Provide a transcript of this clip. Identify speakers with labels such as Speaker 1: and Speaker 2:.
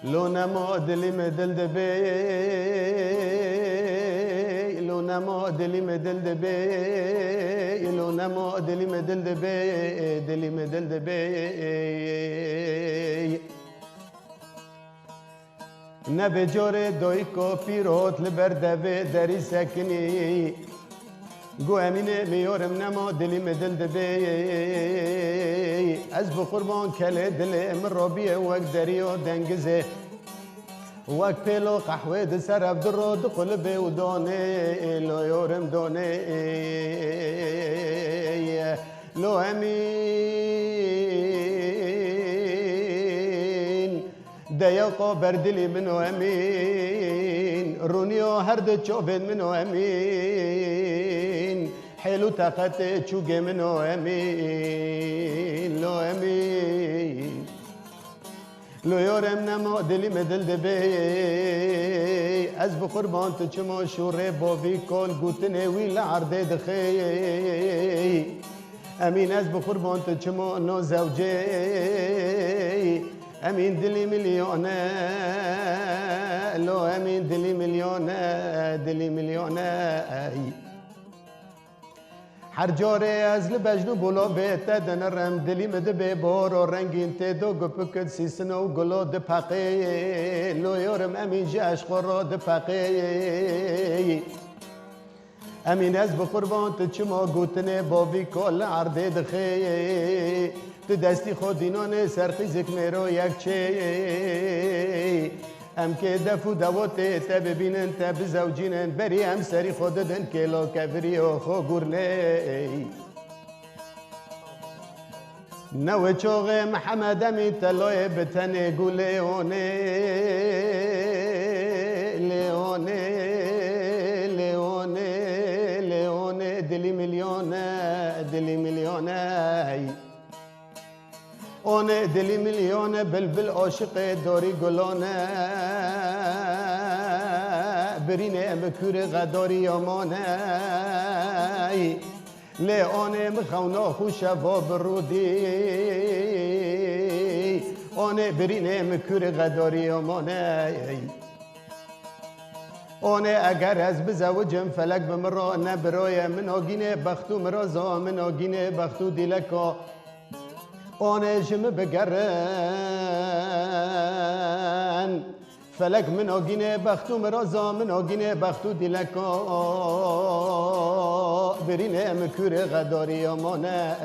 Speaker 1: لو نما دلی میں دل دبے لو نما دلی میں دل دبے لو نما دلی میں دل دبے دلی میں دل دبے نبی جوره دوی کو پیروت لبردبه دری سکنی گو امینه میورم نما دلی میں دل دبے از بقربان کله دل من ربیه وقت دریو دنگزه وقت پیلو قحوه د سرف درو د قلبه و دانه لو یورم دانه لو امین دیقا بردلی منو امین رونیو هر د چوبید منو امین حلو طاقت چوگه منو امین لو امین لو یورم نما دلی میں دل دبے از بقربان تو چما شوره باوی کن گوتنه وی لعرده دخی امین از بقربان تو چما نو زوجه امین دلی میلیونه لو امین دلی میلیونه دلی میلیونه هر جاره از لبجنو بولا بیته دنرم دلی مده به بار و رنگین تدو گپکت سیسنو گلو دپقه لو یورم امین جاش خورا دپقه امین از بقربان تو چما گوتنه باوی کل عرده دخه تو دستی خودینان سرخیزک میرو یک چه ام که دفو دوته تا ببینن تا بزوجینن بری هم سری خوددن کلا کبری و خو گرنه نو چوغ محمد امی تلوی بتنه گو لیونه لیونه لیونه لیونه دلی میلیونه دلی میلیونه اونه دلی میلیونه بلبل عاشق داری گلانه برینه مکور غداری آمانه لیونه مخونا خوش و برودی اونه برینه مکور غداری آمانه اونه اگر از بزوجم فلک بمرا نبرای من آگینه بختو مرازا من آگینه بختو دیلکا آنه جم بگرن فلک من آگینه بختو مرازا من آگینه بختو دیلکا برینه مکور غداری آمانه